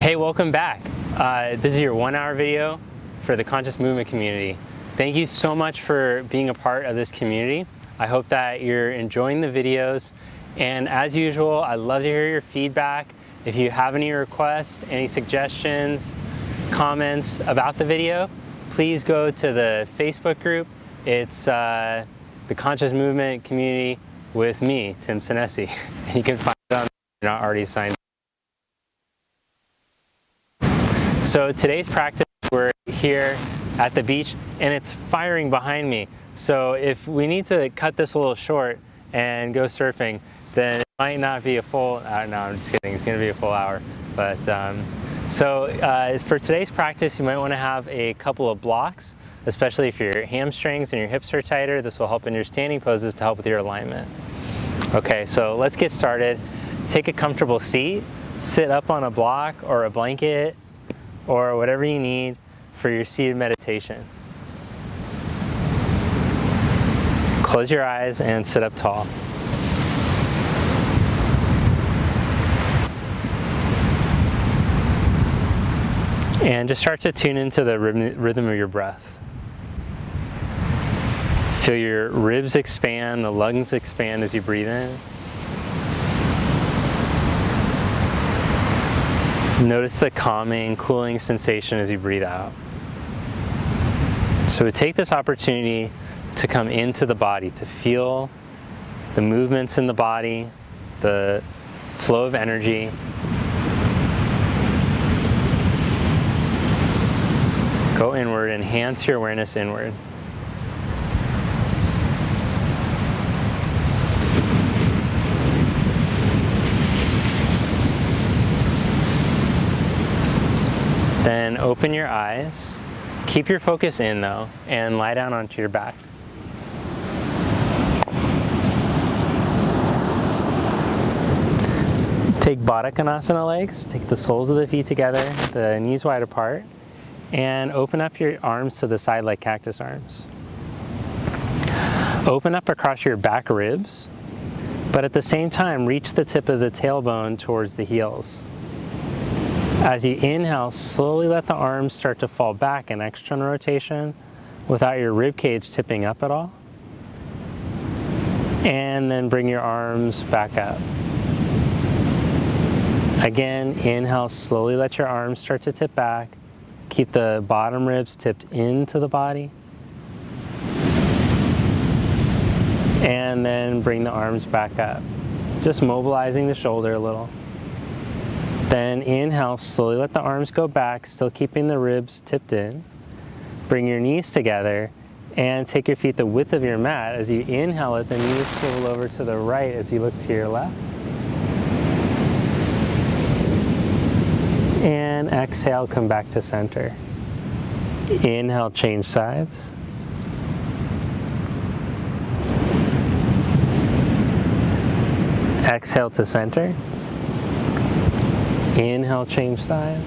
Hey, welcome back. This is your 1-hour video for the Conscious Movement community. Thank you so much for being a part of this community. I hope that you're enjoying the videos. And as usual, I'd love to hear your feedback. If you have any requests, any suggestions, comments about the video, please go to the Facebook group. It's the Conscious Movement community with me, Tim Senesi. You can find it on if you're not already signed up. So today's practice, we're here at the beach and it's firing behind me. So if we need to cut this a little short and go surfing, then it might not be a full hour. No, I'm just kidding, it's gonna be a full hour. But for today's practice, you might wanna have a couple of blocks, especially if your hamstrings and your hips are tighter. This will help in your standing poses to help with your alignment. Okay, so let's get started. Take a comfortable seat, sit up on a block or a blanket, or whatever you need for your seated meditation. Close your eyes and sit up tall. And just start to tune into the rhythm of your breath. Feel your ribs expand, the lungs expand as you breathe in. Notice the calming, cooling sensation as you breathe out. So we take this opportunity to come into the body, to feel the movements in the body, the flow of energy. Go inward, enhance your awareness inward. Then open your eyes, keep your focus in though, and lie down onto your back. Take Baddha Konasana legs, take the soles of the feet together, the knees wide apart, and open up your arms to the side like cactus arms. Open up across your back ribs, but at the same time, reach the tip of the tailbone towards the heels. As you inhale, slowly let the arms start to fall back in external rotation without your rib cage tipping up at all. And then bring your arms back up. Again, inhale, slowly let your arms start to tip back. Keep the bottom ribs tipped into the body. And then bring the arms back up. Just mobilizing the shoulder a little. Then inhale, slowly let the arms go back, still keeping the ribs tipped in. Bring your knees together and take your feet the width of your mat. As you inhale it, the knees swivel over to the right as you look to your left. And exhale, come back to center. Inhale, change sides. Exhale to center. Inhale, change sides.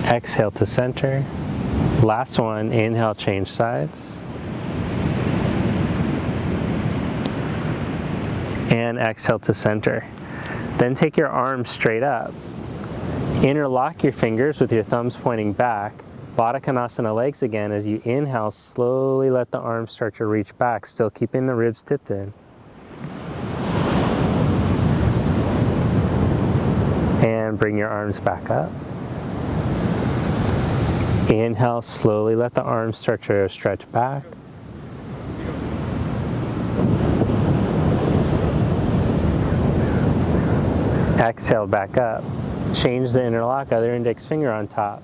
Exhale to center. Last one, inhale, change sides. And exhale to center. Then take your arms straight up. Interlock your fingers with your thumbs pointing back. Baddha Konasana legs again. As you inhale, slowly let the arms start to reach back, still keeping the ribs tipped in. And bring your arms back up. Inhale, slowly let the arms start to stretch back. Exhale, back up. Change the interlock, other index finger on top.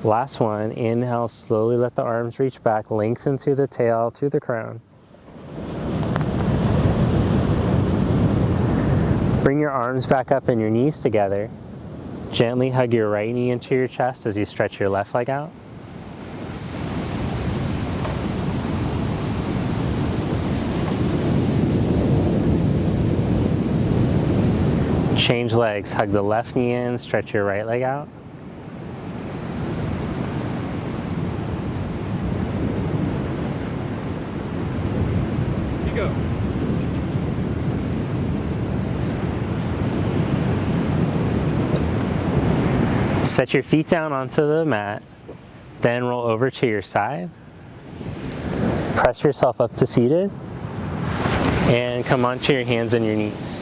Last one, inhale, slowly let the arms reach back, lengthen through the tail, through the crown. Bring your arms back up and your knees together. Gently hug your right knee into your chest as you stretch your left leg out. Change legs, hug the left knee in, stretch your right leg out. You go. Set your feet down onto the mat, then roll over to your side. Press yourself up to seated, and come onto your hands and your knees.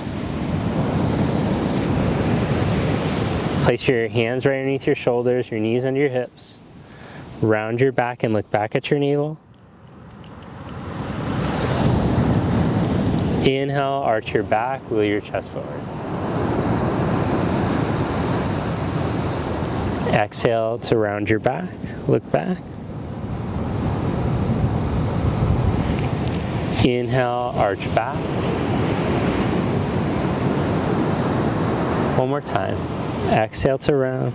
Place your hands right underneath your shoulders, your knees under your hips. Round your back and look back at your navel. Inhale, arch your back, wheel your chest forward. Exhale to round your back, look back. Inhale, arch back. One more time. Exhale to round.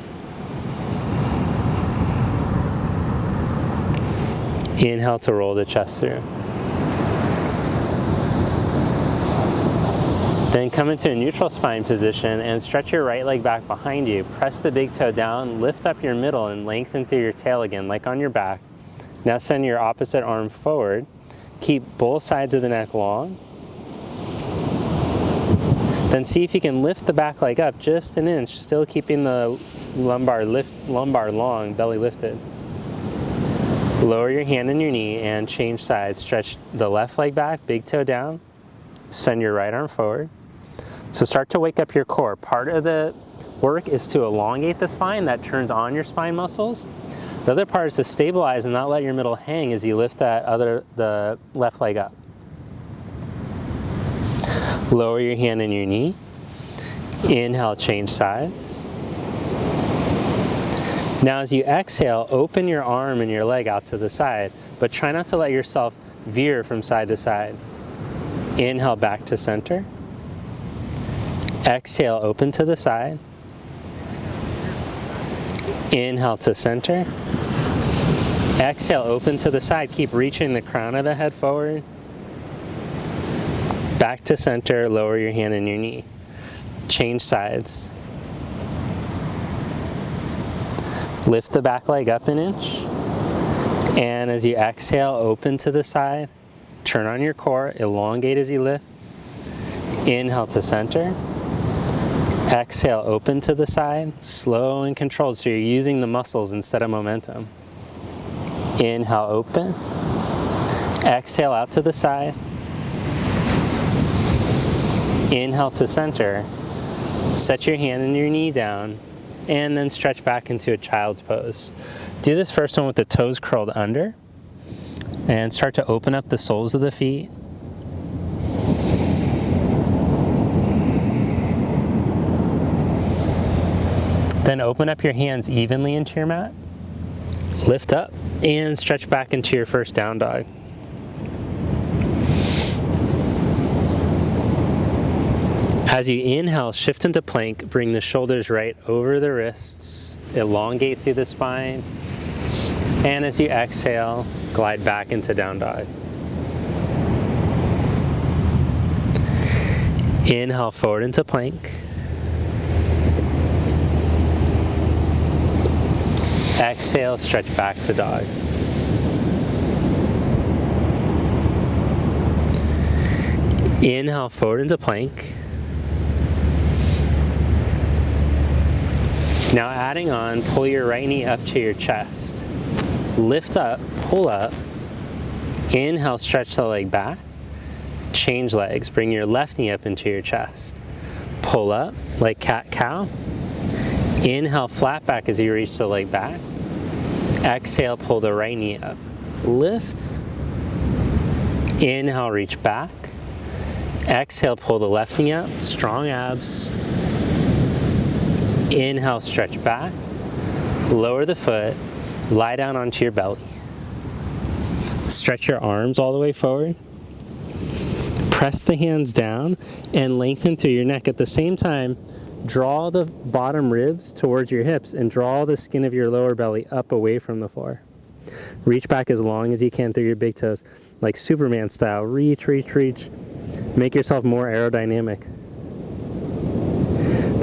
Inhale to roll the chest through. Then come into a neutral spine position and stretch your right leg back behind you. Press the big toe down, lift up your middle and lengthen through your tail again, like on your back. Now send your opposite arm forward. Keep both sides of the neck long. Then see if you can lift the back leg up just an inch, still keeping the lumbar long, belly lifted. Lower your hand and your knee and change sides. Stretch the left leg back, big toe down. Send your right arm forward. So start to wake up your core. Part of the work is to elongate the spine. That turns on your spine muscles. The other part is to stabilize and not let your middle hang as you lift the left leg up. Lower your hand and your knee. Inhale, change sides. Now as you exhale, open your arm and your leg out to the side, but try not to let yourself veer from side to side. Inhale, back to center. Exhale, open to the side. Inhale to center. Exhale, open to the side. Keep reaching the crown of the head forward. Back to center, lower your hand and your knee. Change sides. Lift the back leg up an inch. And as you exhale, open to the side. Turn on your core, elongate as you lift. Inhale to center. Exhale, open to the side, slow and controlled, so you're using the muscles instead of momentum. Inhale, open. Exhale, out to the side. Inhale to center. Set your hand and your knee down, and then stretch back into a child's pose. Do this first one with the toes curled under, and start to open up the soles of the feet. Then open up your hands evenly into your mat. Lift up and stretch back into your first down dog. As you inhale, shift into plank, bring the shoulders right over the wrists, elongate through the spine, and as you exhale, glide back into down dog. Inhale forward into plank. Exhale, stretch back to dog. Inhale forward into plank. Now adding on, pull your right knee up to your chest. Lift up, pull up. Inhale, stretch the leg back. Change legs, bring your left knee up into your chest. Pull up like cat-cow. Inhale, flat back as you reach the leg back. Exhale, pull the right knee up. Lift. Inhale, reach back. Exhale, pull the left knee up. Strong abs. Inhale, stretch back. Lower the foot. Lie down onto your belly. Stretch your arms all the way forward. Press the hands down and lengthen through your neck. At the same time, draw the bottom ribs towards your hips and draw the skin of your lower belly up away from the floor. Reach back as long as you can through your big toes, like Superman style. Reach, reach, reach. Make yourself more aerodynamic.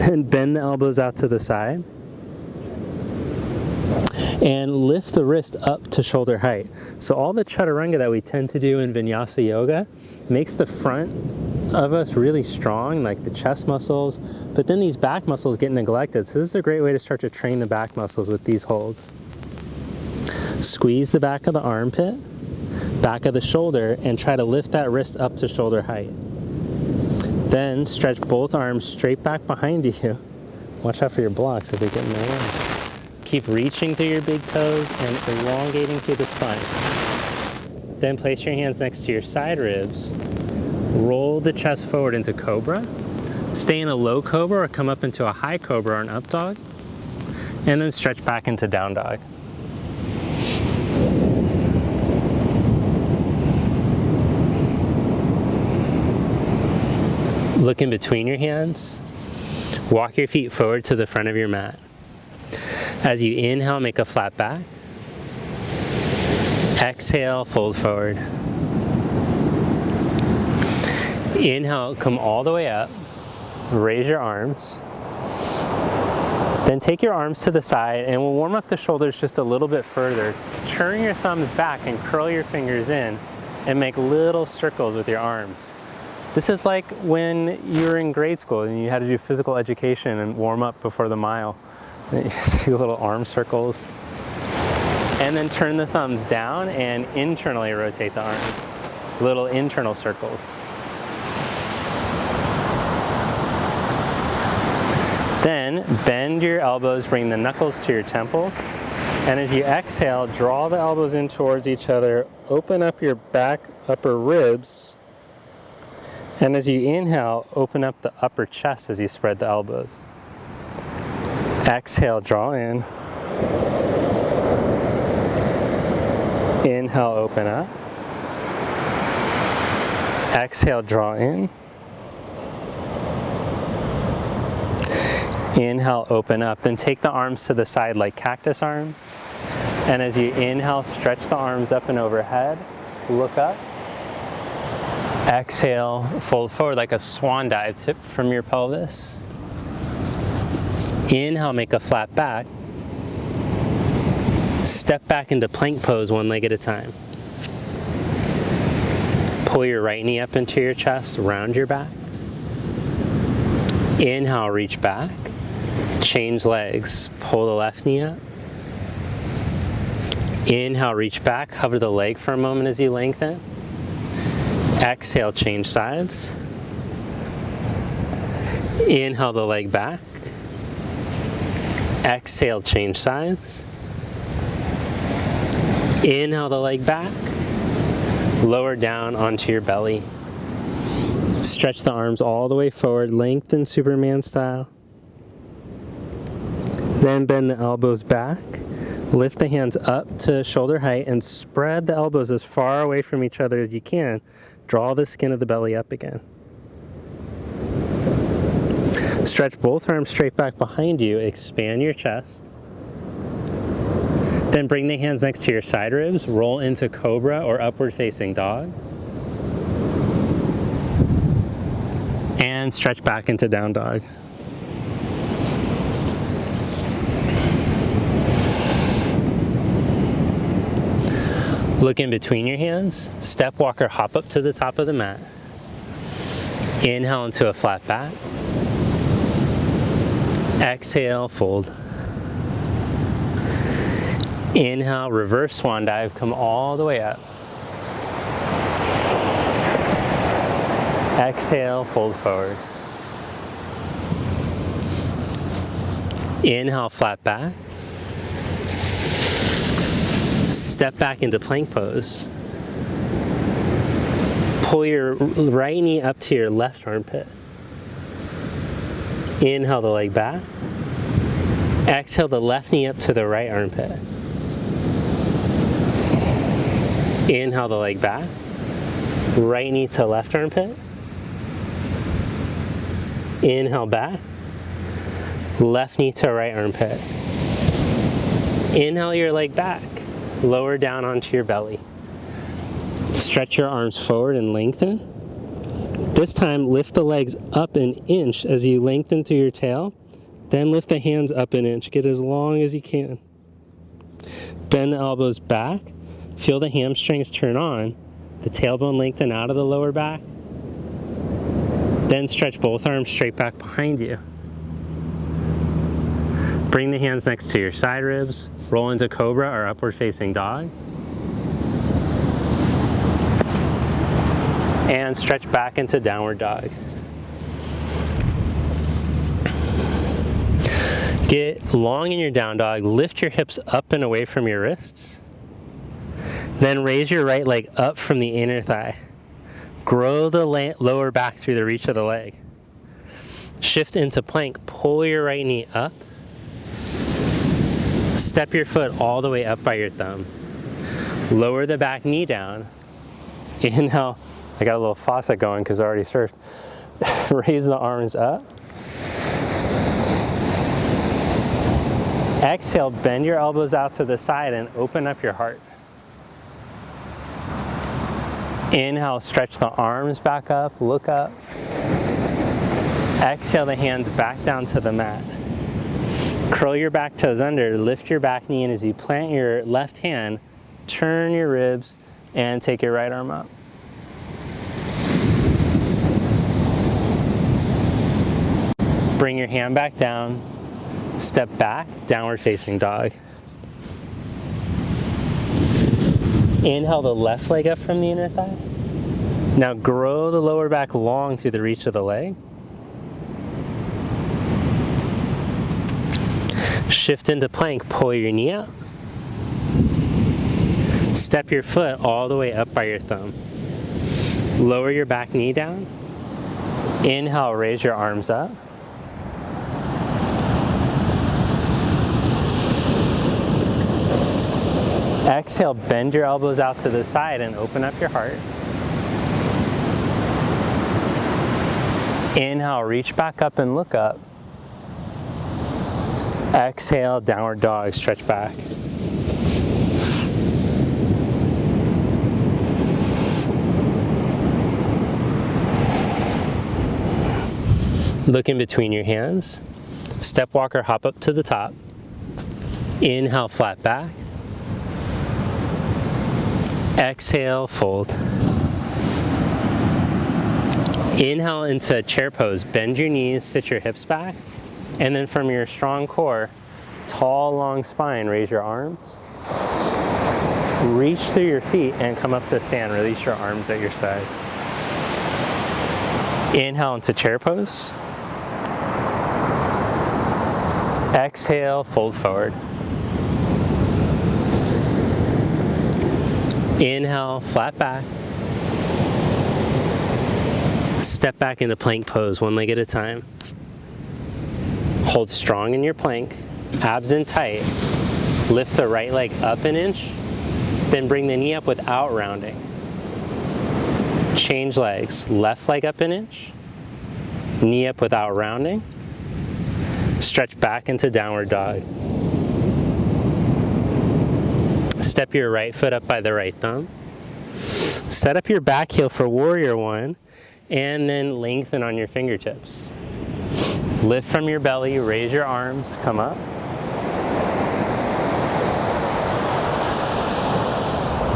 Then bend the elbows out to the side. And lift the wrist up to shoulder height. So all the chaturanga that we tend to do in Vinyasa Yoga makes the front of us really strong, like the chest muscles, but then these back muscles get neglected. So this is a great way to start to train the back muscles with these holds. Squeeze the back of the armpit, back of the shoulder, and try to lift that wrist up to shoulder height. Then stretch both arms straight back behind you. Watch out for your blocks if they get in the way. Keep reaching through your big toes and elongating through the spine. Then place your hands next to your side ribs. Roll the chest forward into cobra. Stay in a low cobra or come up into a high cobra or an up dog. And then stretch back into down dog. Look in between your hands. Walk your feet forward to the front of your mat. As you inhale, make a flat back. Exhale, fold forward. Inhale, come all the way up. Raise your arms. Then take your arms to the side and we'll warm up the shoulders just a little bit further. Turn your thumbs back and curl your fingers in and make little circles with your arms. This is like when you were in grade school and you had to do physical education and warm up before the mile. You do little arm circles. And then turn the thumbs down and internally rotate the arms. Little internal circles. Then bend your elbows, bring the knuckles to your temples. And as you exhale, draw the elbows in towards each other. Open up your back upper ribs. And as you inhale, open up the upper chest as you spread the elbows. Exhale, draw in. Inhale, open up. Exhale, draw in. Inhale, open up. Then take the arms to the side like cactus arms. And as you inhale, stretch the arms up and overhead. Look up. Exhale, fold forward like a swan dive, tip from your pelvis. Inhale, make a flat back. Step back into plank pose one leg at a time. Pull your right knee up into your chest, round your back. Inhale, reach back. Change legs. Pull the left knee up. Inhale, reach back. Hover the leg for a moment as you lengthen. Exhale, change sides. Inhale the leg back. Exhale, change sides. Inhale the leg back. Lower down onto your belly. Stretch the arms all the way forward, lengthen Superman style. Then bend the elbows back. Lift the hands up to shoulder height and spread the elbows as far away from each other as you can. Draw the skin of the belly up again. Stretch both arms straight back behind you. Expand your chest. Then bring the hands next to your side ribs. Roll into cobra or upward facing dog. And stretch back into down dog. Look in between your hands. Step walker, hop up to the top of the mat. Inhale into a flat back. Exhale, fold. Inhale, reverse swan dive, come all the way up. Exhale, fold forward. Inhale, flat back. Step back into plank pose. Pull your right knee up to your left armpit. Inhale the leg back. Exhale the left knee up to the right armpit. Inhale the leg back. Right knee to left armpit. Inhale back. Left knee to right armpit. Inhale your leg back. Lower down onto your belly. Stretch your arms forward and lengthen. This time, lift the legs up an inch as you lengthen through your tail. Then lift the hands up an inch. Get as long as you can. Bend the elbows back. Feel the hamstrings turn on. The tailbone lengthen out of the lower back. Then stretch both arms straight back behind you. Bring the hands next to your side ribs. Roll into cobra or upward facing dog. And stretch back into downward dog. Get long in your down dog. Lift your hips up and away from your wrists. Then raise your right leg up from the inner thigh. Grow the lower back through the reach of the leg. Shift into plank. Pull your right knee up. Step your foot all the way up by your thumb. Lower the back knee down. Inhale. I got a little faucet going because I already surfed. Raise the arms up. Exhale, bend your elbows out to the side and open up your heart. Inhale, stretch the arms back up, look up. Exhale the hands back down to the mat. Curl your back toes under, lift your back knee, and as you plant your left hand, turn your ribs and take your right arm up. Bring your hand back down, step back, downward facing dog. Inhale the left leg up from the inner thigh. Now grow the lower back long through the reach of the leg. Shift into plank, pull your knee out. Step your foot all the way up by your thumb. Lower your back knee down. Inhale, raise your arms up. Exhale, bend your elbows out to the side and open up your heart. Inhale, reach back up and look up. Exhale, downward dog, stretch back. Look in between your hands. Step walker, hop up to the top. Inhale, flat back. Exhale, fold. Inhale into chair pose. Bend your knees, sit your hips back. And then from your strong core, tall, long spine, raise your arms. Reach through your feet and come up to stand. Release your arms at your side. Inhale into chair pose. Exhale, fold forward. Inhale, flat back. Step back into plank pose, one leg at a time. Hold strong in your plank, abs in tight. Lift the right leg up an inch, then bring the knee up without rounding. Change legs, left leg up an inch, knee up without rounding. Stretch back into downward dog. Step your right foot up by the right thumb. Set up your back heel for warrior one, and then lengthen on your fingertips. Lift from your belly, raise your arms, come up.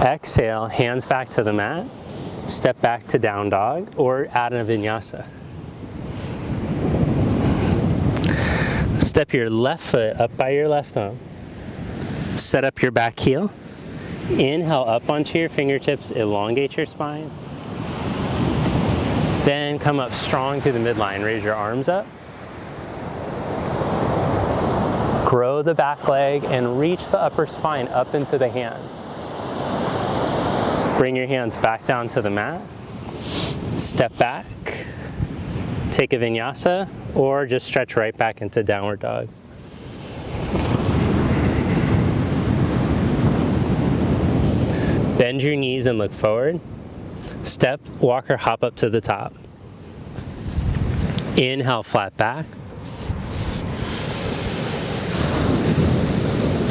Exhale, hands back to the mat. Step back to down dog or Adho Vinyasa. Step your left foot up by your left thumb. Set up your back heel. Inhale up onto your fingertips, elongate your spine. Then come up strong through the midline, raise your arms up. Grow the back leg and reach the upper spine up into the hands. Bring your hands back down to the mat. Step back. Take a vinyasa or just stretch right back into downward dog. Bend your knees and look forward. Step, walker, hop up to the top. Inhale, flat back.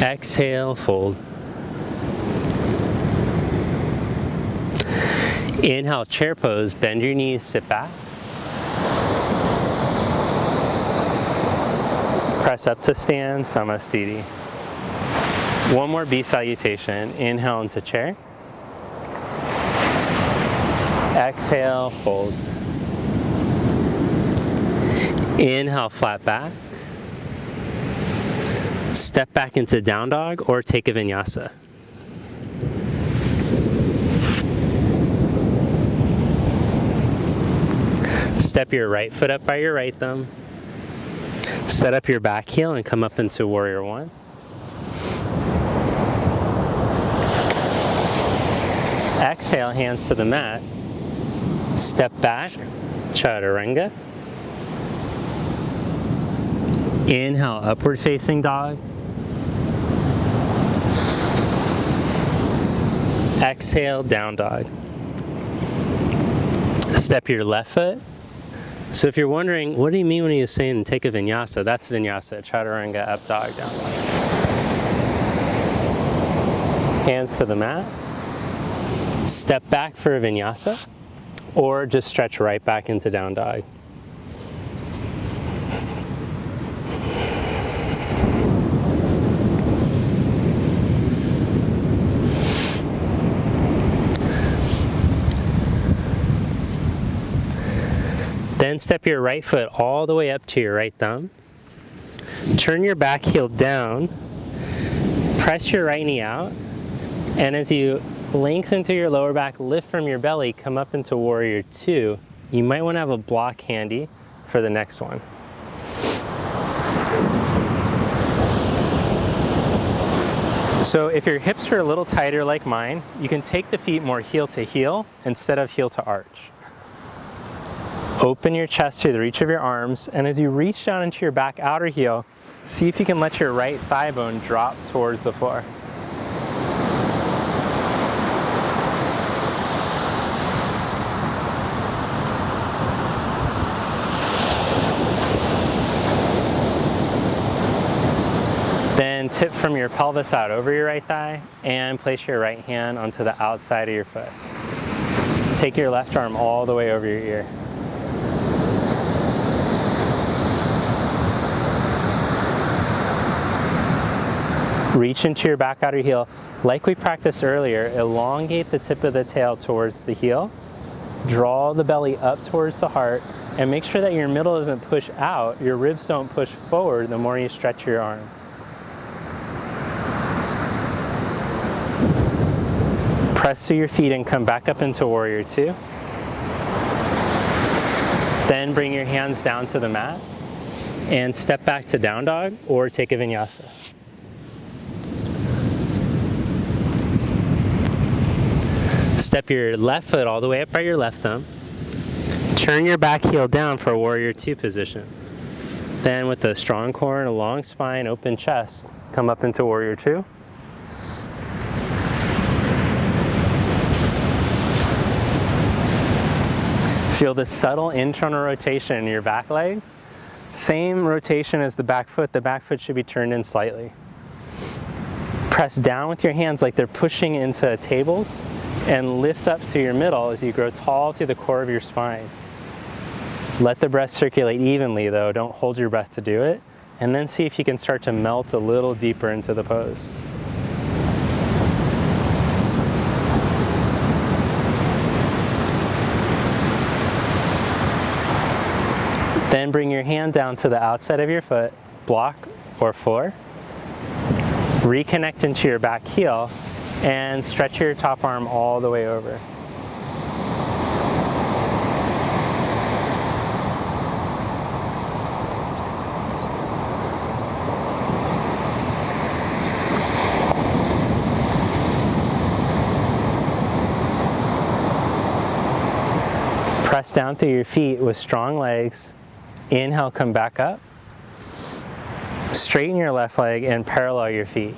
Exhale, fold. Inhale, chair pose, bend your knees, sit back. Press up to stand, Samastiti. One more B salutation. Inhale into chair. Exhale, fold. Inhale, flat back. Step back into down dog or take a vinyasa. Step your right foot up by your right thumb. Set up your back heel and come up into warrior one. Exhale, hands to the mat. Step back, chaturanga. Inhale, upward facing dog. Exhale, down dog. Step your left foot. So if you're wondering, what do you mean when he was saying take a vinyasa? That's vinyasa, chaturanga, up dog, down dog. Hands to the mat. Step back for a vinyasa, or just stretch right back into down dog. Then step your right foot all the way up to your right thumb. Turn your back heel down. Press your right knee out. And as you lengthen through your lower back, lift from your belly, come up into warrior two. You might want to have a block handy for the next one. So if your hips are a little tighter like mine, you can take the feet more heel to heel instead of heel to arch. Open your chest to the reach of your arms, and as you reach down into your back outer heel, see if you can let your right thigh bone drop towards the floor. Then tip from your pelvis out over your right thigh and place your right hand onto the outside of your foot. Take your left arm all the way over your ear. Reach into your back outer heel. Like we practiced earlier, elongate the tip of the tail towards the heel. Draw the belly up towards the heart and make sure that your middle doesn't push out, your ribs don't push forward the more you stretch your arm. Press through your feet and come back up into warrior two. Then bring your hands down to the mat and step back to down dog or take a vinyasa. Step your left foot all the way up by your left thumb. Turn your back heel down for a warrior two position. Then with a strong core and a long spine, open chest, come up into warrior two. Feel the subtle internal rotation in your back leg. Same rotation as the back foot should be turned in slightly. Press down with your hands like they're pushing into tables and lift up through your middle as you grow tall through the core of your spine. Let the breath circulate evenly though, don't hold your breath to do it, and then see if you can start to melt a little deeper into the pose. Then bring your hand down to the outside of your foot, block or floor. Reconnect into your back heel and stretch your top arm all the way over. Press down through your feet with strong legs. Inhale, come back up. Straighten your left leg and parallel your feet.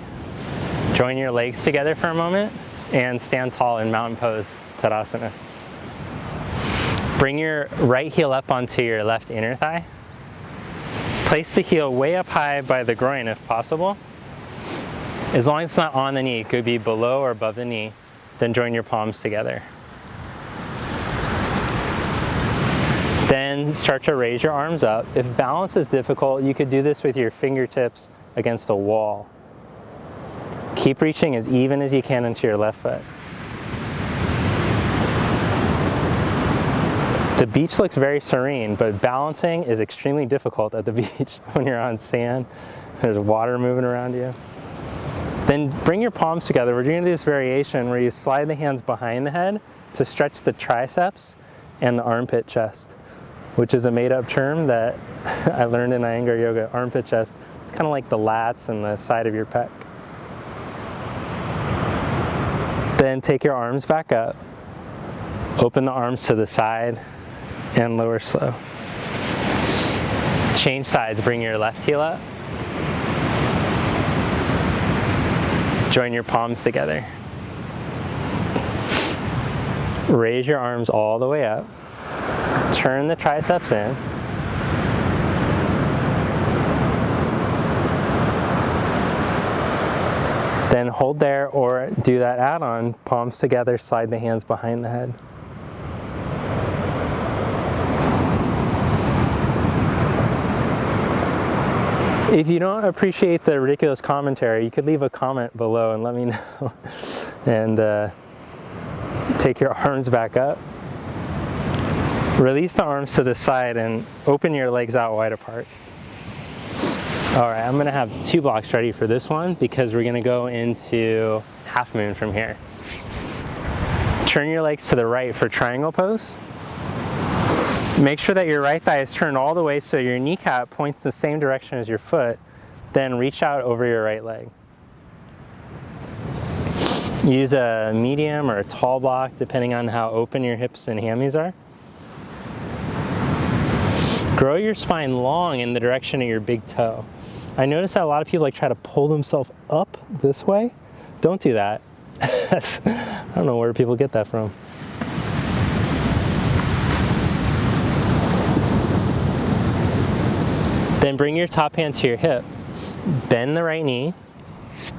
Join your legs together for a moment and stand tall in mountain pose, Tadasana. Bring your right heel up onto your left inner thigh. Place the heel way up high by the groin if possible. As long as it's not on the knee, it could be below or above the knee. Then join your palms together. Then start to raise your arms up. If balance is difficult, you could do this with your fingertips against a wall. Keep reaching as even as you can into your left foot. The beach looks very serene, but balancing is extremely difficult at the beach when you're on sand. There's water moving around you. Then bring your palms together. We're doing this variation where you slide the hands behind the head to stretch the triceps and the armpit chest, which is a made-up term that I learned in Iyengar yoga. Armpit chest. It's kind of like the lats and the side of your pec. Then take your arms back up. Open the arms to the side and lower slow. Change sides. Bring your left heel up. Join your palms together. Raise your arms all the way up. Turn the triceps in. Then hold there or do that add-on, palms together, slide the hands behind the head. If you don't appreciate the ridiculous commentary, you could leave a comment below and let me know. And take your arms back up. Release the arms to the side and open your legs out wide apart. All right, I'm gonna have 2 blocks ready for this one because we're gonna go into half moon from here. Turn your legs to the right for triangle pose. Make sure that your right thigh is turned all the way so your kneecap points the same direction as your foot. Then reach out over your right leg. Use a medium or a tall block depending on how open your hips and hammies are. Grow your spine long in the direction of your big toe. I notice that a lot of people try to pull themselves up this way. Don't do that. I don't know where people get that from. Then bring your top hand to your hip. Bend the right knee.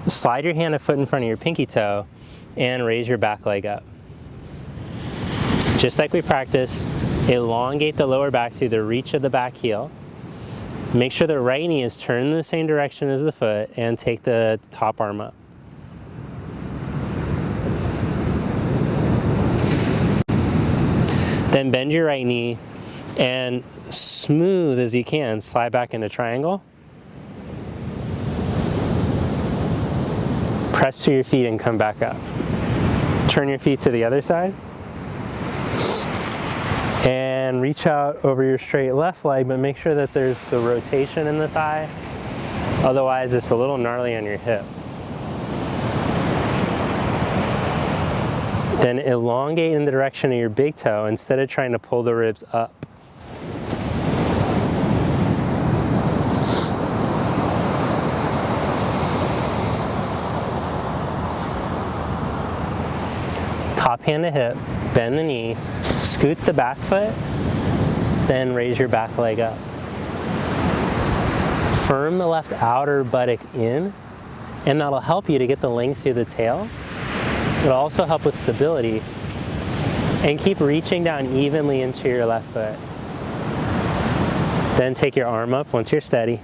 Slide your hand a foot in front of your pinky toe and raise your back leg up. Just like we practiced, elongate the lower back through the reach of the back heel. Make sure the right knee is turned in the same direction as the foot and take the top arm up. Then bend your right knee and smooth as you can, slide back into triangle. Press to your feet and come back up. Turn your feet to the other side. And reach out over your straight left leg, but make sure that there's the rotation in the thigh. Otherwise, it's a little gnarly on your hip. Then elongate in the direction of your big toe instead of trying to pull the ribs up. Top hand to hip, bend the knee, scoot the back foot, then raise your back leg up. Firm the left outer buttock in, and that'll help you to get the length through the tail. It'll also help with stability. And keep reaching down evenly into your left foot. Then take your arm up once you're steady.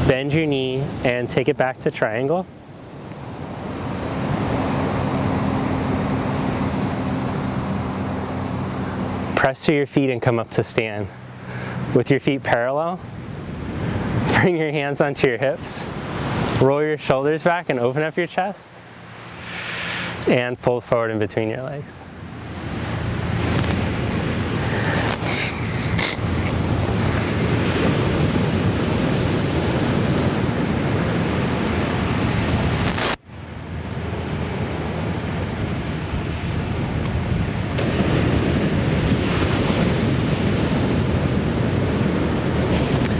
Bend your knee and take it back to triangle. Press to your feet and come up to stand. With your feet parallel, bring your hands onto your hips, roll your shoulders back and open up your chest, and fold forward in between your legs.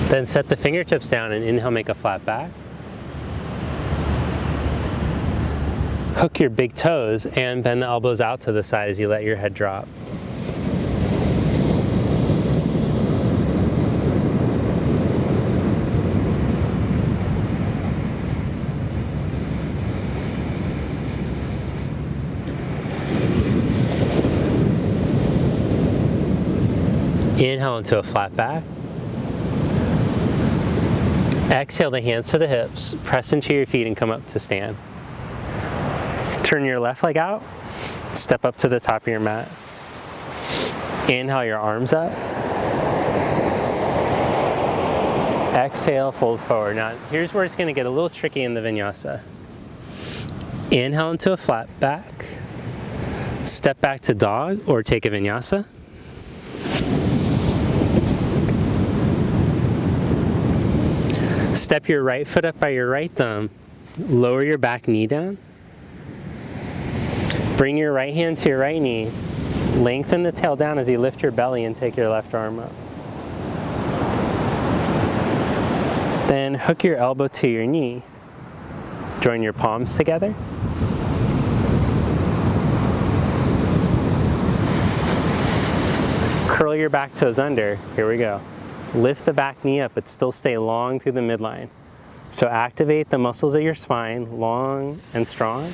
Then set the fingertips down and inhale, make a flat back. Hook your big toes and bend the elbows out to the side as you let your head drop. Inhale into a flat back. Exhale the hands to the hips, press into your feet and come up to stand. Turn your left leg out, step up to the top of your mat. Inhale your arms up. Exhale, fold forward. Now here's where it's going to get a little tricky in the vinyasa. Inhale into a flat back. Step back to dog or take a vinyasa. Step your right foot up by your right thumb. Lower your back knee down. Bring your right hand to your right knee. Lengthen the tail down as you lift your belly and take your left arm up. Then hook your elbow to your knee. Join your palms together. Curl your back toes under. Here we go. Lift the back knee up, but still stay long through the midline. So activate the muscles of your spine, long and strong.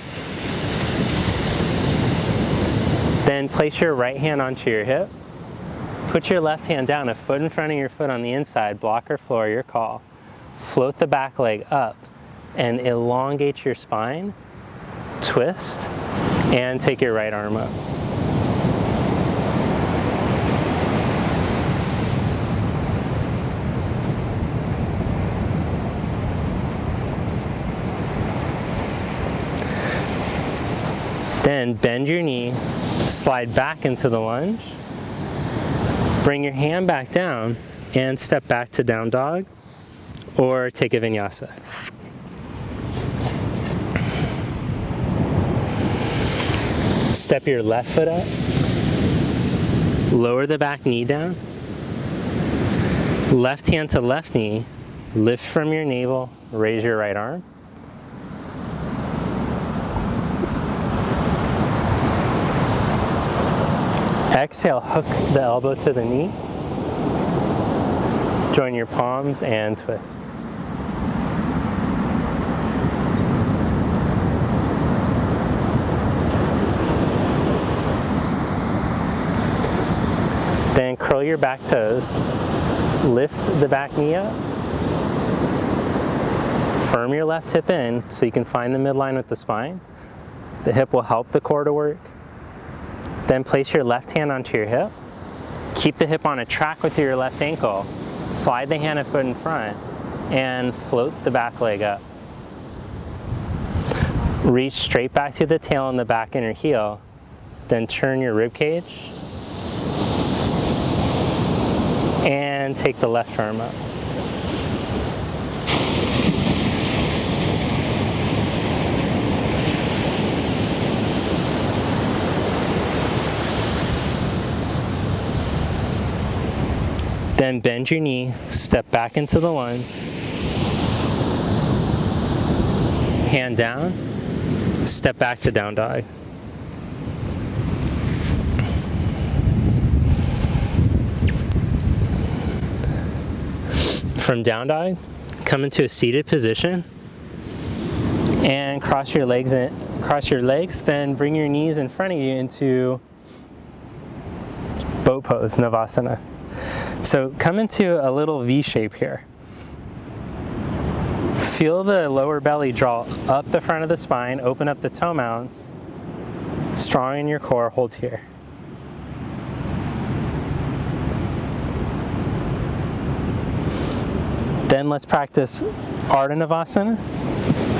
Then place your right hand onto your hip. Put your left hand down, a foot in front of your foot on the inside, block or floor, your call. Float the back leg up and elongate your spine, twist, and take your right arm up. Then bend your knee, slide back into the lunge, bring your hand back down, and step back to down dog, or take a vinyasa. Step your left foot up, lower the back knee down, left hand to left knee, lift from your navel, raise your right arm. Exhale, hook the elbow to the knee. Join your palms and twist. Then curl your back toes. Lift the back knee up. Firm your left hip in so you can find the midline with the spine. The hip will help the core to work. Then place your left hand onto your hip. Keep the hip on a track with your left ankle. Slide the hand and foot in front and float the back leg up. Reach straight back to the tail and the back inner heel. Then turn your rib cage and take the left arm up. Then bend your knee, step back into the lunge. Hand down, step back to down dog. From down dog, come into a seated position and cross your legs, then bring your knees in front of you into boat pose, Navasana. So come into a little V shape here. Feel the lower belly draw up the front of the spine, open up the toe mounts, strong in your core, hold here. Then let's practice Ardha Navasana.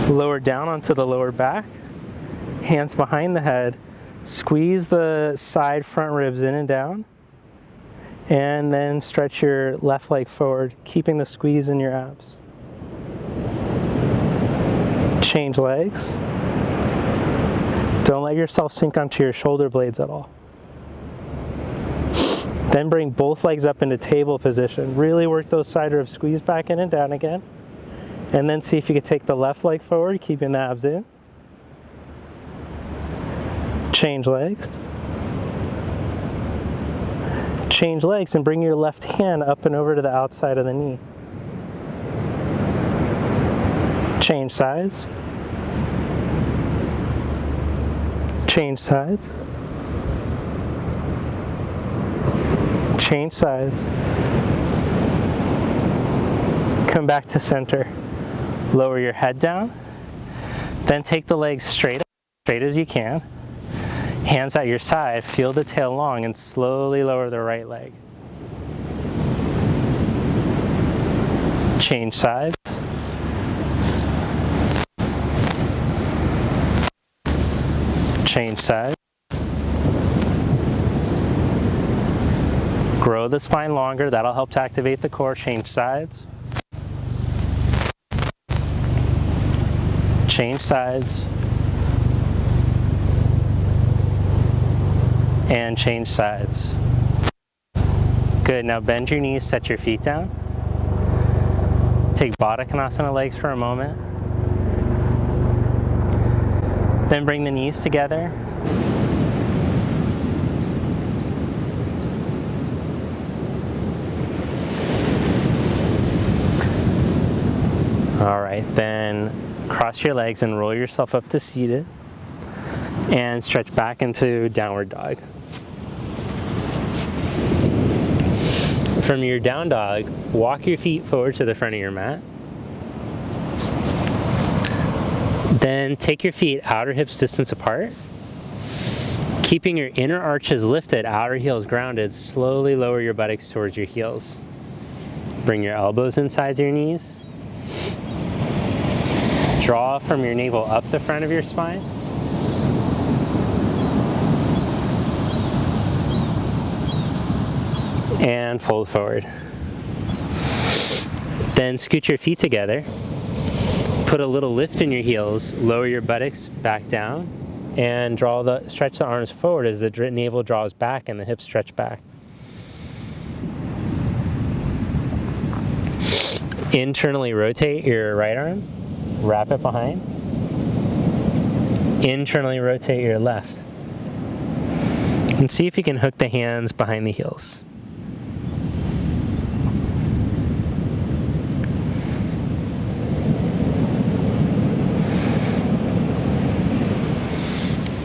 Lower down onto the lower back, hands behind the head, squeeze the side front ribs in and down. And then stretch your left leg forward, keeping the squeeze in your abs. Change legs. Don't let yourself sink onto your shoulder blades at all. Then bring both legs up into table position. Really work those side ribs, squeeze back in and down again. And then see if you can take the left leg forward, keeping the abs in. Change legs. Change legs and bring your left hand up and over to the outside of the knee. Change sides. Change sides. Change sides. Come back to center. Lower your head down. Then take the legs straight as you can. Hands at your side, feel the tail long, and slowly lower the right leg. Change sides. Change sides. Grow the spine longer, that'll help to activate the core. Change sides. Change sides. And change sides. Good, now bend your knees, set your feet down. Take Baddha Konasana legs for a moment. Then bring the knees together. All right, then cross your legs and roll yourself up to seated and stretch back into downward dog. From your down dog, walk your feet forward to the front of your mat. Then take your feet outer hips distance apart. Keeping your inner arches lifted, outer heels grounded, slowly lower your buttocks towards your heels. Bring your elbows inside your knees. Draw from your navel up the front of your spine. And fold forward. Then scoot your feet together. Put a little lift in your heels, lower your buttocks back down, and stretch the arms forward as the navel draws back and the hips stretch back. Internally rotate your right arm, wrap it behind. Internally rotate your left. And see if you can hook the hands behind the heels.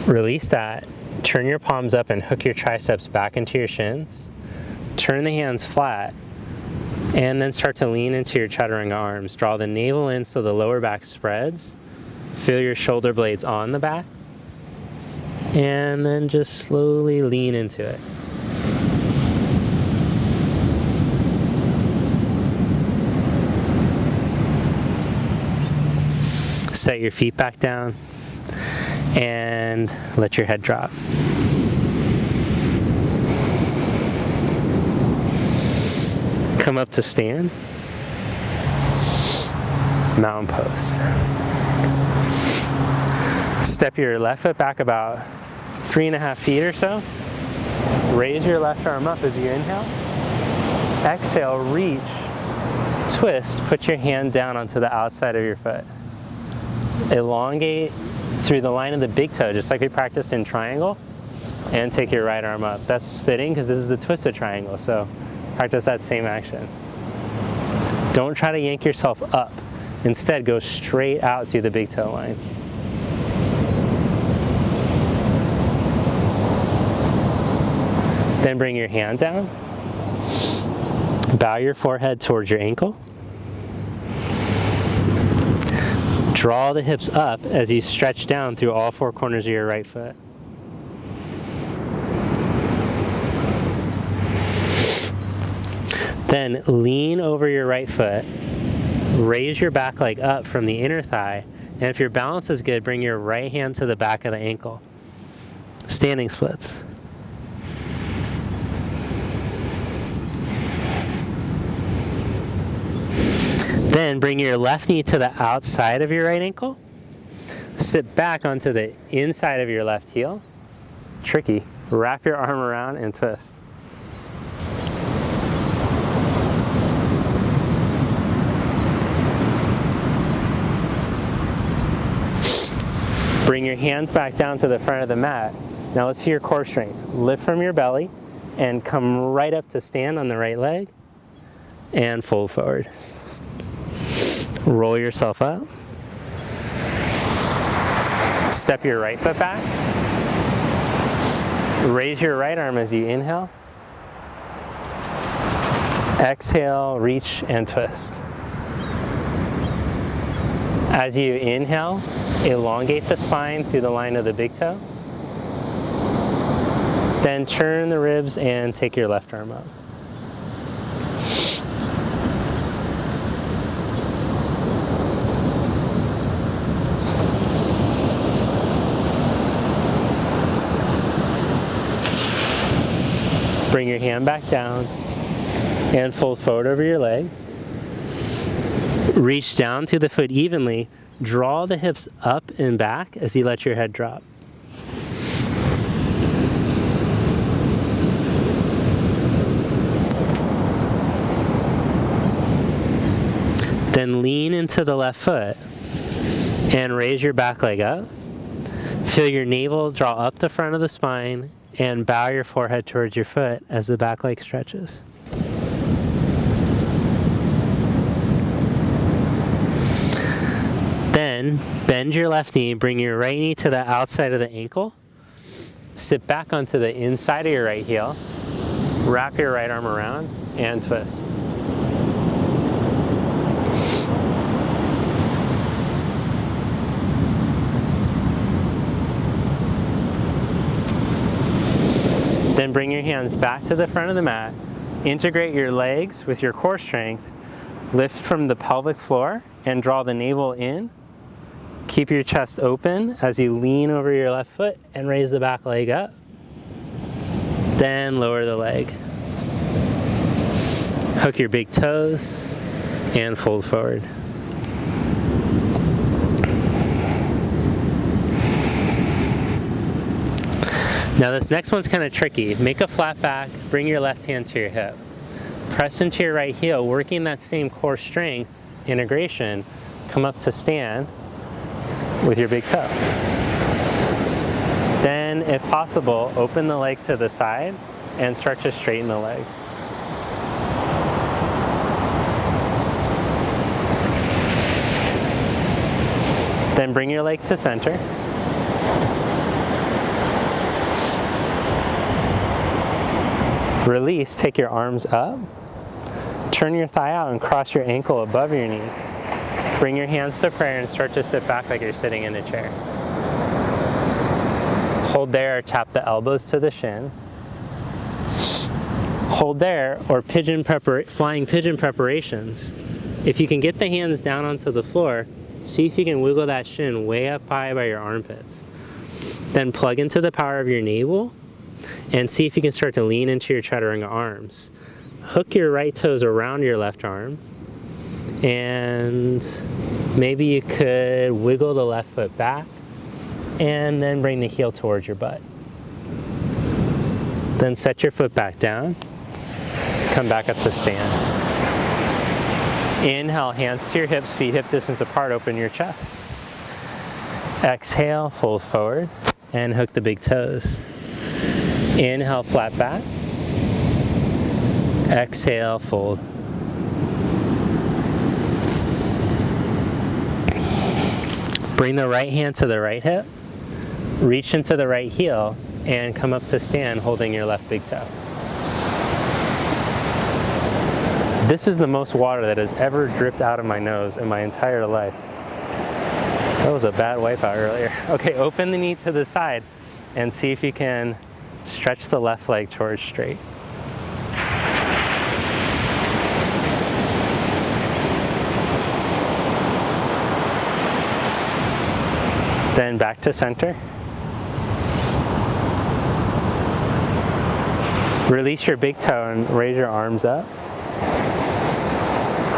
Release that, turn your palms up and hook your triceps back into your shins. Turn the hands flat, and then start to lean into your chaturanga arms. Draw the navel in so the lower back spreads. Feel your shoulder blades on the back, and then just slowly lean into it. Set your feet back down and let your head drop. Come up to stand. Mountain pose. Step your left foot back about 3.5 feet or so. Raise your left arm up as you inhale. Exhale, reach, twist, put your hand down onto the outside of your foot. Elongate through the line of the big toe, just like we practiced in triangle, and take your right arm up. That's fitting because this is the twisted triangle, so practice that same action. Don't try to yank yourself up. Instead, go straight out to the big toe line. Then bring your hand down. Bow your forehead towards your ankle. Draw the hips up as you stretch down through all 4 corners of your right foot. Then lean over your right foot. Raise your back leg up from the inner thigh. And if your balance is good, bring your right hand to the back of the ankle. Standing splits. Then bring your left knee to the outside of your right ankle. Sit back onto the inside of your left heel. Tricky. Wrap your arm around and twist. Bring your hands back down to the front of the mat. Now let's see your core strength. Lift from your belly and come right up to stand on the right leg and fold forward. Roll yourself up. Step your right foot back. Raise your right arm as you inhale. Exhale, reach and twist. As you inhale, elongate the spine through the line of the big toe. Then turn the ribs and take your left arm up. Bring your hand back down and fold forward over your leg. Reach down to the foot evenly. Draw the hips up and back as you let your head drop. Then lean into the left foot and raise your back leg up. Feel your navel draw up the front of the spine and bow your forehead towards your foot as the back leg stretches. Then bend your left knee, bring your right knee to the outside of the ankle. Sit back onto the inside of your right heel. Wrap your right arm around and twist. Then bring your hands back to the front of the mat. Integrate your legs with your core strength. Lift from the pelvic floor and draw the navel in. Keep your chest open as you lean over your left foot and raise the back leg up. Then lower the leg. Hook your big toes and fold forward. Now this next one's kind of tricky. Make a flat back, bring your left hand to your hip. Press into your right heel, working that same core strength integration. Come up to stand with your big toe. Then, if possible, open the leg to the side and start to straighten the leg. Then bring your leg to center. Release, take your arms up. Turn your thigh out and cross your ankle above your knee. Bring your hands to prayer and start to sit back like you're sitting in a chair. Hold there or tap the elbows to the shin. Hold there or flying pigeon preparations. If you can get the hands down onto the floor, see if you can wiggle that shin way up high by your armpits. Then plug into the power of your navel and see if you can start to lean into your chaturanga arms. Hook your right toes around your left arm, and maybe you could wiggle the left foot back and then bring the heel towards your butt. Then set your foot back down, come back up to stand. Inhale, hands to your hips, feet hip distance apart, open your chest. Exhale, fold forward and hook the big toes. Inhale, flat back. Exhale, fold. Bring the right hand to the right hip. Reach into the right heel and come up to stand holding your left big toe. This is the most water that has ever dripped out of my nose in my entire life. That was a bad wipeout earlier. Okay, open the knee to the side and see if you can stretch the left leg towards straight. Then back to center. Release your big toe and raise your arms up.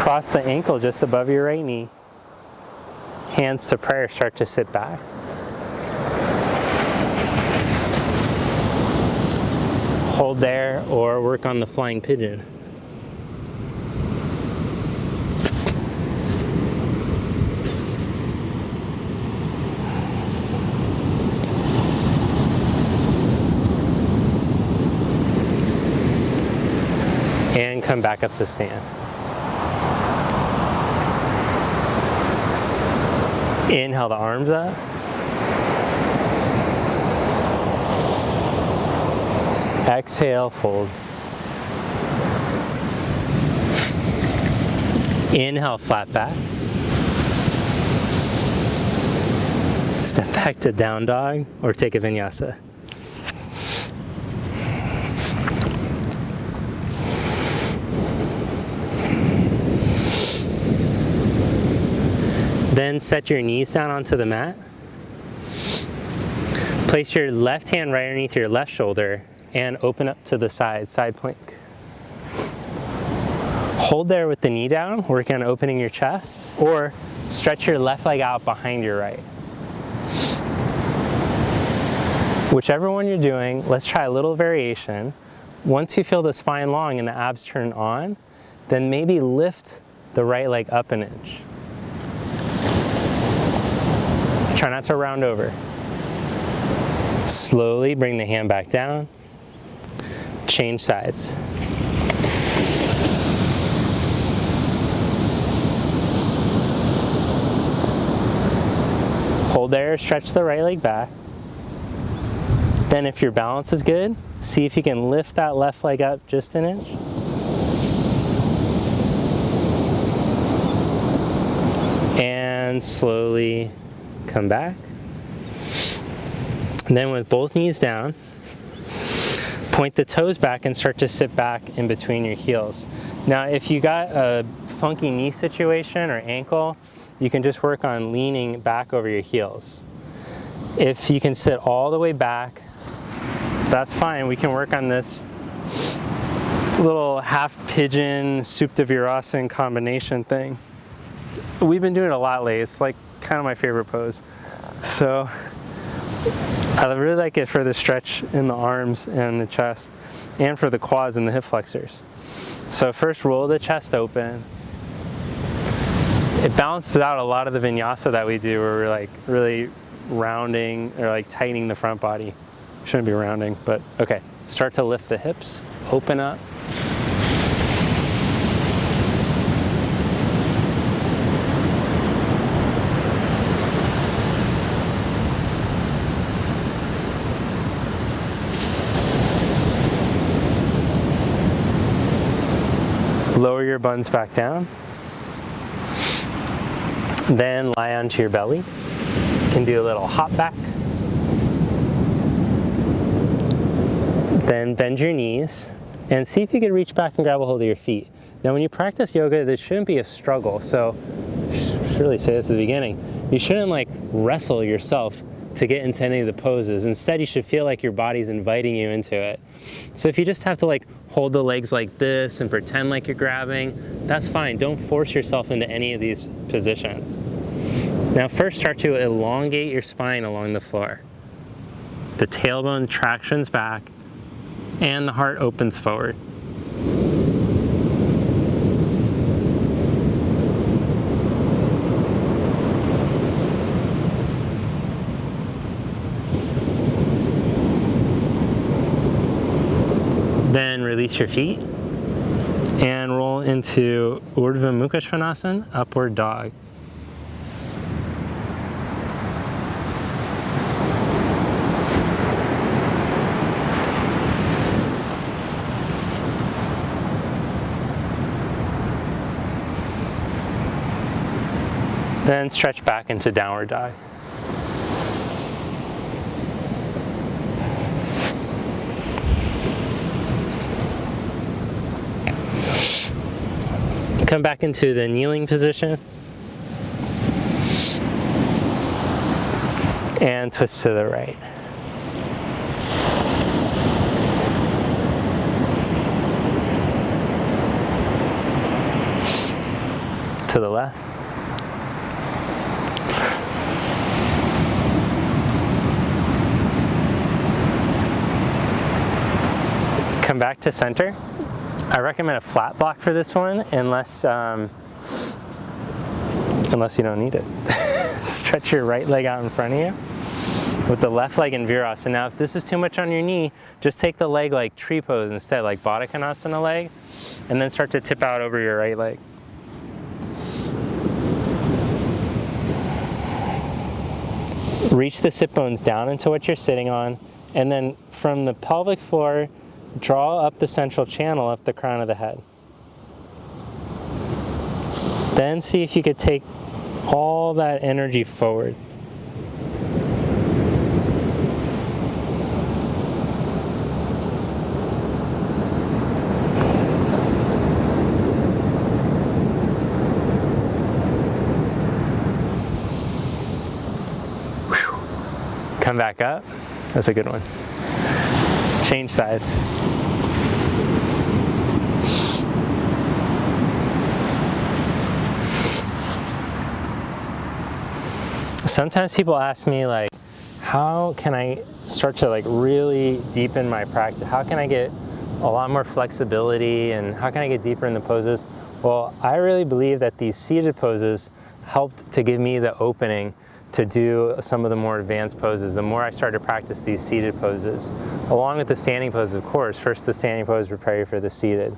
Cross the ankle just above your right knee. Hands to prayer, start to sit back. Hold there or work on the flying pigeon. And come back up to stand. Inhale the arms up. Exhale, fold. Inhale, flat back. Step back to down dog or take a vinyasa. Then set your knees down onto the mat. Place your left hand right underneath your left shoulder and open up to the side plank. Hold there with the knee down, work on opening your chest, or stretch your left leg out behind your right. Whichever one you're doing, let's try a little variation. Once you feel the spine long and the abs turn on, then maybe lift the right leg up an inch. Try not to round over. Slowly bring the hand back down. Change sides. Hold there, stretch the right leg back. Then if your balance is good, see if you can lift that left leg up just an inch. And slowly come back. And then with both knees down, point the toes back and start to sit back in between your heels. Now, if you got a funky knee situation or ankle, you can just work on leaning back over your heels. If you can sit all the way back, that's fine. We can work on this little half pigeon soup to virasana combination thing. We've been doing it a lot lately. It's like kind of my favorite pose. So I really like it for the stretch in the arms and the chest, and for the quads and the hip flexors. So first, roll the chest open. It balances out a lot of the vinyasa that we do, where we're like really rounding or like tightening the front body. Shouldn't be rounding, but okay. Start to lift the hips, open up. Lower your buns back down. Then lie onto your belly. You can do a little hop back. Then bend your knees and see if you can reach back and grab a hold of your feet. Now when you practice yoga, this shouldn't be a struggle. So I should really say this at the beginning. You shouldn't like wrestle yourself to get into any of the poses. Instead, you should feel like your body's inviting you into it. So if you just have to like hold the legs like this and pretend like you're grabbing, that's fine. Don't force yourself into any of these positions. Now first, start to elongate your spine along the floor. The tailbone tractions back and the heart opens forward. Then release your feet and roll into Urdhva Mukha Svanasana, upward dog. Then stretch back into downward dog. Come back into the kneeling position. And twist to the right. To the left. Come back to center. I recommend a flat block for this one, unless you don't need it. Stretch your right leg out in front of you with the left leg in virasana. Now, if this is too much on your knee, just take the leg like tree pose instead, like Baddha Konasana leg, and then start to tip out over your right leg. Reach the sit bones down into what you're sitting on, and then from the pelvic floor, draw up the central channel up the crown of the head. Then see if you could take all that energy forward. Come back up. That's a good one. Change sides. Sometimes people ask me, like, how can I start to like really deepen my practice? How can I get a lot more flexibility, and how can I get deeper in the poses? Well, I really believe that these seated poses helped to give me the opening to do some of the more advanced poses. The more I started to practice these seated poses, along with the standing pose, of course. First the standing pose, prepare you for the seated.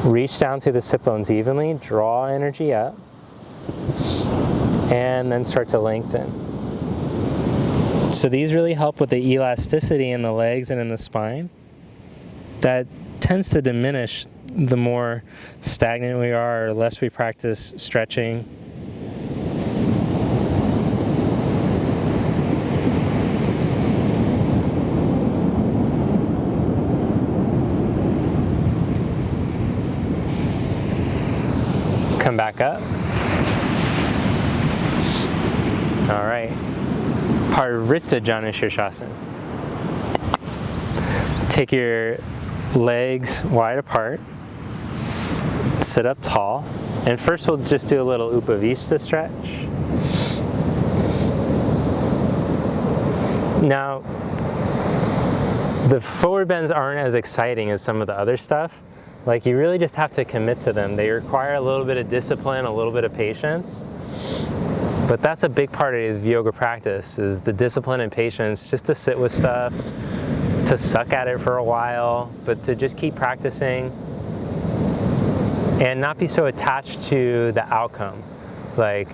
Reach down through the sit bones evenly, draw energy up, and then start to lengthen. So these really help with the elasticity in the legs and in the spine. That tends to diminish the more stagnant we are, or less we practice stretching. Come back up. All right, Parivrtta Janu Shirshasana. Take your legs wide apart, sit up tall, and first we'll just do a little Upavishta stretch. Now, the forward bends aren't as exciting as some of the other stuff. Like, you really just have to commit to them. They require a little bit of discipline, a little bit of patience. But that's a big part of the yoga practice, is the discipline and patience, just to sit with stuff, to suck at it for a while, but to just keep practicing and not be so attached to the outcome. Like,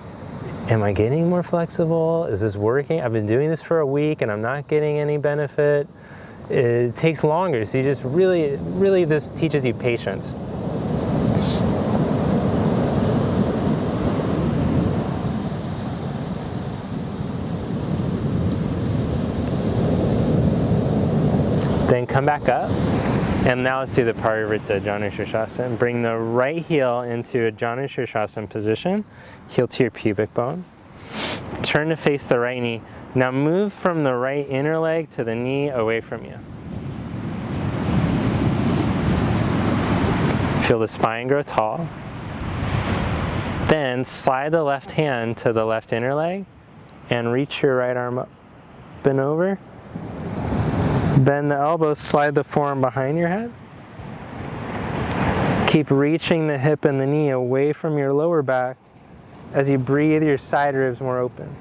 am I getting more flexible? Is this working? I've been doing this for a week and I'm not getting any benefit. It takes longer, so you just really this teaches you patience. Then come back up, and now let's do the Parivrtta Janu Shirshasana. Bring the right heel into a Janu Shirshasana position, heel to your pubic bone. Turn to face the right knee. Now move from the right inner leg to the knee away from you. Feel the spine grow tall. Then slide the left hand to the left inner leg and reach your right arm up and over. Bend the elbows, slide the forearm behind your head. Keep reaching the hip and the knee away from your lower back. As you breathe, your side ribs more open.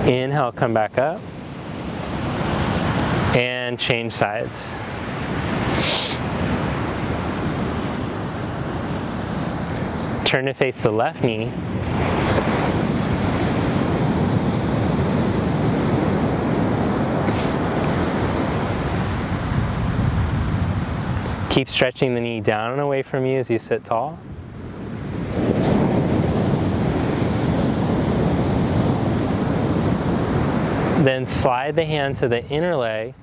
Inhale, come back up. And change sides. Turn to face the left knee. Keep stretching the knee down and away from you as you sit tall. Then slide the hand to the inner leg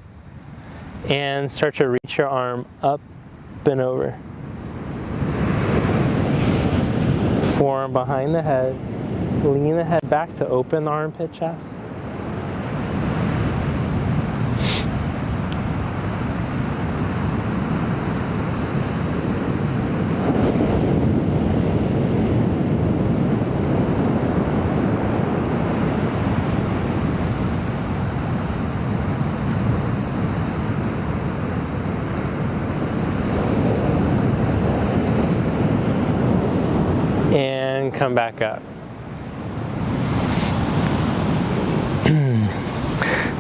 and start to reach your arm up and over. Forearm behind the head. Lean the head back to open the armpit chest. And come back up.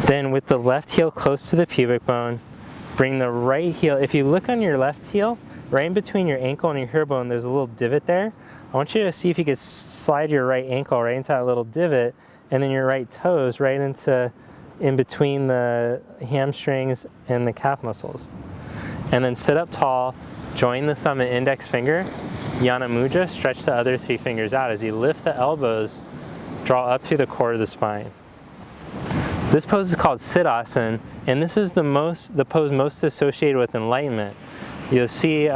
Then with the left heel close to the pubic bone, bring the right heel. If you look on your left heel, right in between your ankle and your heel bone, there's a little divot there. I want you to see if you could slide your right ankle right into that little divot, and then your right toes right into in between the hamstrings and the calf muscles. And then sit up tall, join the thumb and index finger. Yana Mudra, stretch the other 3 fingers out. As you lift the elbows, draw up through the core of the spine. This pose is called Siddhasana, and this is the pose most associated with enlightenment. You'll see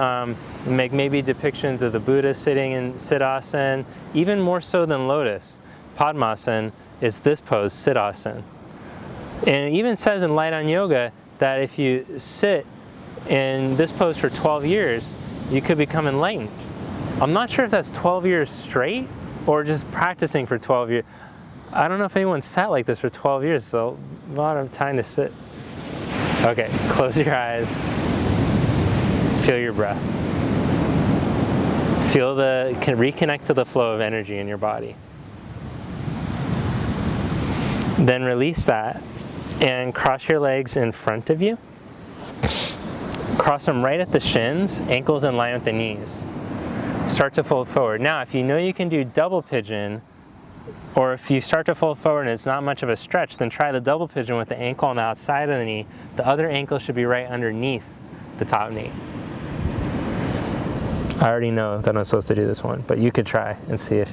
maybe depictions of the Buddha sitting in Siddhasana, even more so than Lotus. Padmasana is this pose, Siddhasana. And it even says in Light on Yoga that if you sit in this pose for 12 years, you could become enlightened. I'm not sure if that's 12 years straight or just practicing for 12 years. I don't know if anyone sat like this for 12 years, so a lot of time to sit. Okay, close your eyes. Feel your breath. Reconnect to the flow of energy in your body. Then release that and cross your legs in front of you. Cross them right at the shins, ankles in line with the knees. Start to fold forward. Now, if you know you can do double pigeon, or if you start to fold forward and it's not much of a stretch, then try the double pigeon with the ankle on the outside of the knee. The other ankle should be right underneath the top knee. I already know that I'm supposed to do this one, but you could try and see if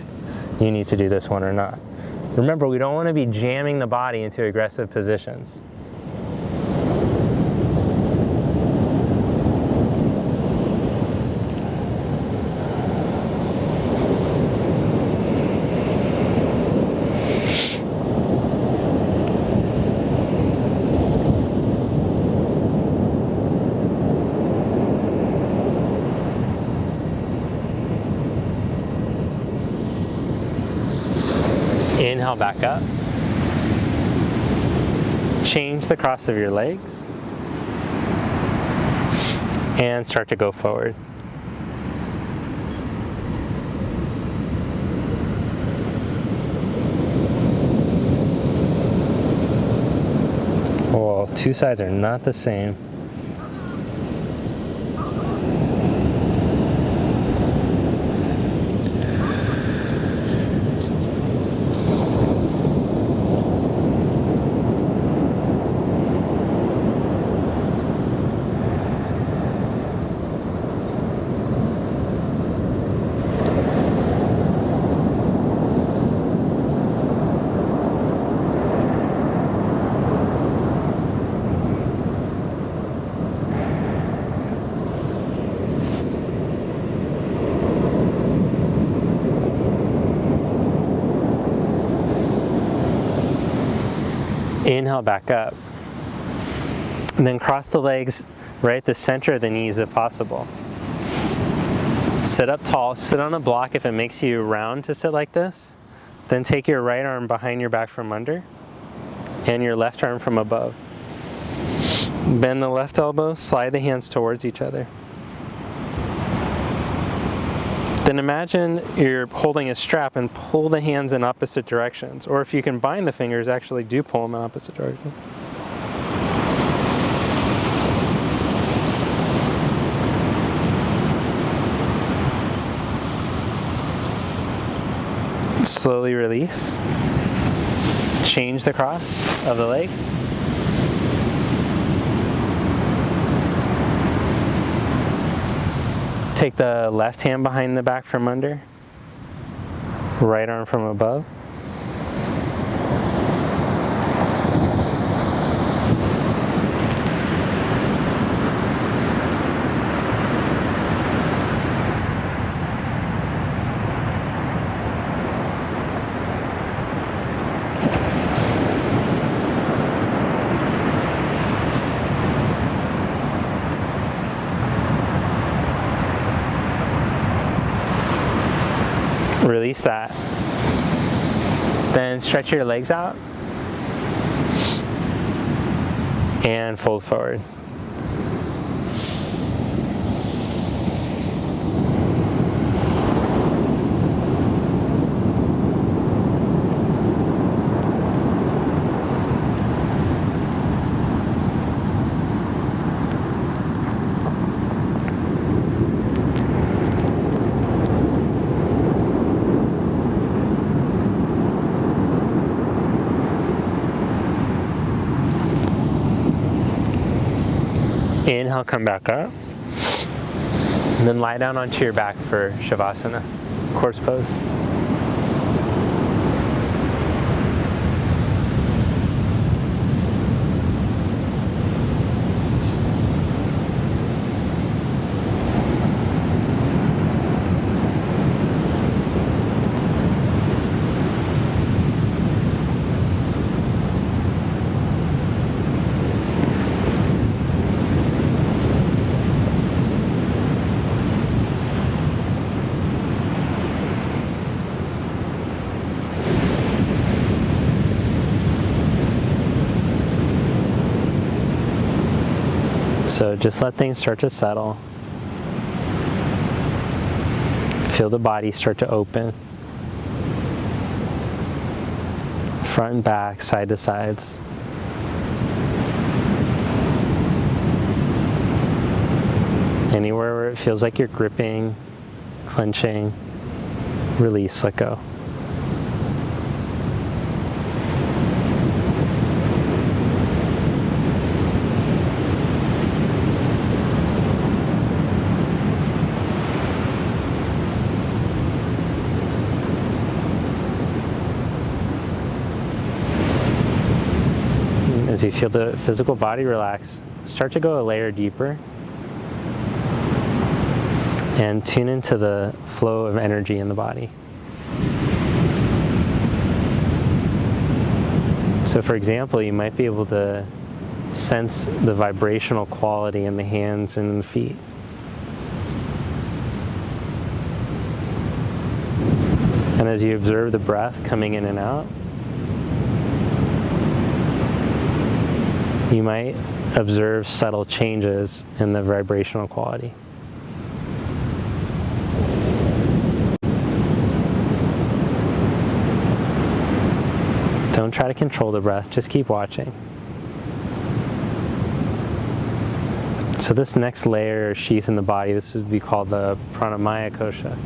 you need to do this one or not. Remember, we don't want to be jamming the body into aggressive positions. Inhale back up. Change the cross of your legs. And start to go forward. Oh, two sides are not the same. Inhale back up. And then cross the legs right at the center of the knees if possible. Sit up tall, sit on a block if it makes you round to sit like this. Then take your right arm behind your back from under and your left arm from above. Bend the left elbow, slide the hands towards each other. Then imagine you're holding a strap and pull the hands in opposite directions. Or if you can bind the fingers, actually do pull them in opposite directions. Slowly release. Change the cross of the legs. Take the left hand behind the back from under, right arm from above. Release that. Then stretch your legs out and fold forward. Inhale, come back up. And then lie down onto your back for Shavasana, corpse pose. So just let things start to settle. Feel the body start to open. Front and back, side to sides. Anywhere where it feels like you're gripping, clenching, release, let go. As you feel the physical body relax, start to go a layer deeper and tune into the flow of energy in the body. So for example, you might be able to sense the vibrational quality in the hands and the feet. And as you observe the breath coming in and out, you might observe subtle changes in the vibrational quality. Don't try to control the breath, just keep watching. So this next layer or sheath in the body, this would be called the Pranamaya Kosha.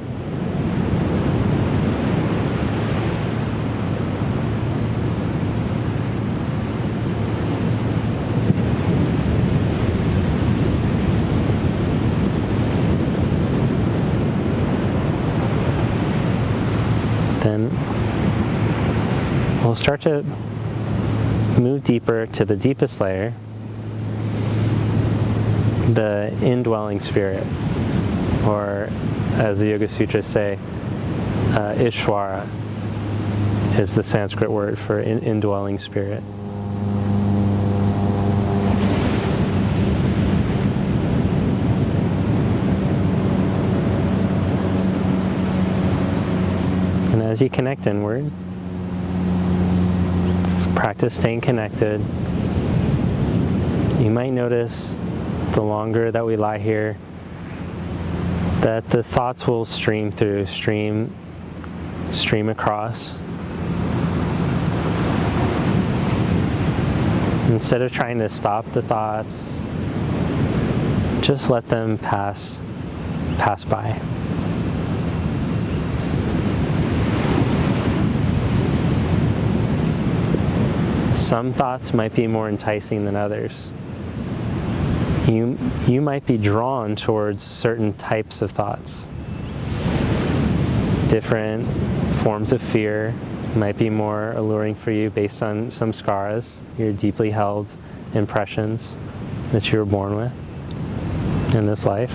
Then we'll start to move deeper to the deepest layer, the indwelling spirit, or as the Yoga Sutras say, Ishvara is the Sanskrit word for indwelling spirit. And as you connect inward, practice staying connected. You might notice the longer that we lie here, that the thoughts will stream through, stream across. Instead of trying to stop the thoughts, just let them pass by. Some thoughts might be more enticing than others. You might be drawn towards certain types of thoughts. Different forms of fear might be more alluring for you based on some skaras, your deeply held impressions that you were born with in this life.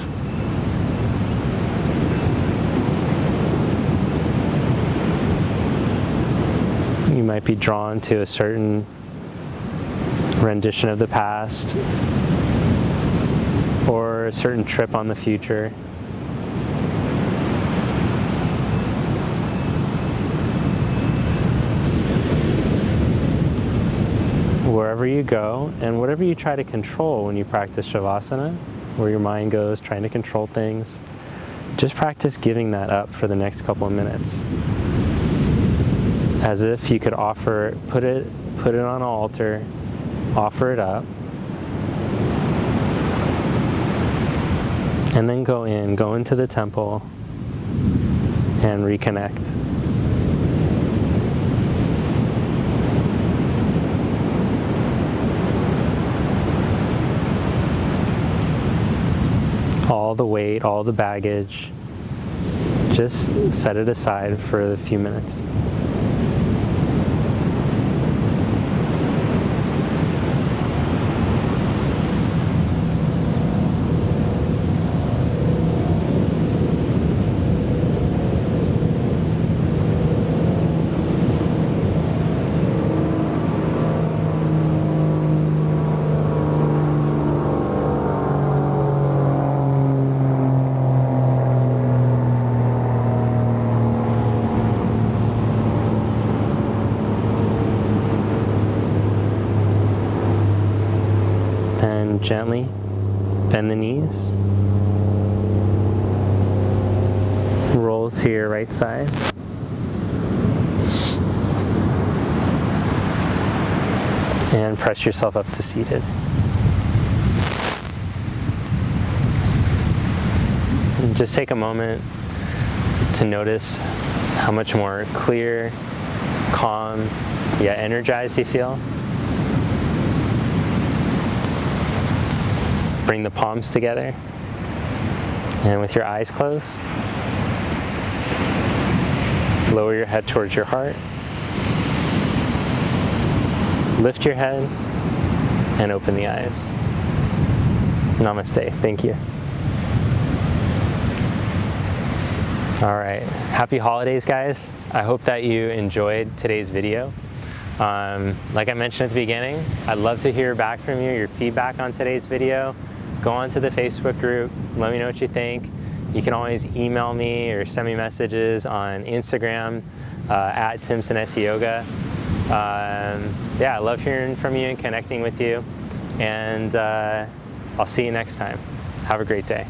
You might be drawn to a certain rendition of the past or a certain trip on the future. Wherever you go and whatever you try to control when you practice Shavasana, where your mind goes trying to control things, just practice giving that up for the next couple of minutes. As if you could put it on an altar, offer it up, and then go into the temple and reconnect. All the weight, all the baggage, just set it aside for a few minutes. Gently Bend the knees. Roll to your right side. And press yourself up to seated. And just take a moment to notice how much more clear, calm, yet energized you feel. Bring the palms together. And with your eyes closed, lower your head towards your heart. Lift your head and open the eyes. Namaste. Thank you. All right. Happy holidays, guys. I hope that you enjoyed today's video. Like I mentioned at the beginning, I'd love to hear back from you, your feedback on today's video. Go onto the Facebook group. Let me know what you think. You can always email me or send me messages on Instagram at TimSinessi yeah, I love hearing from you and connecting with you, and I'll see you next time. Have a great day.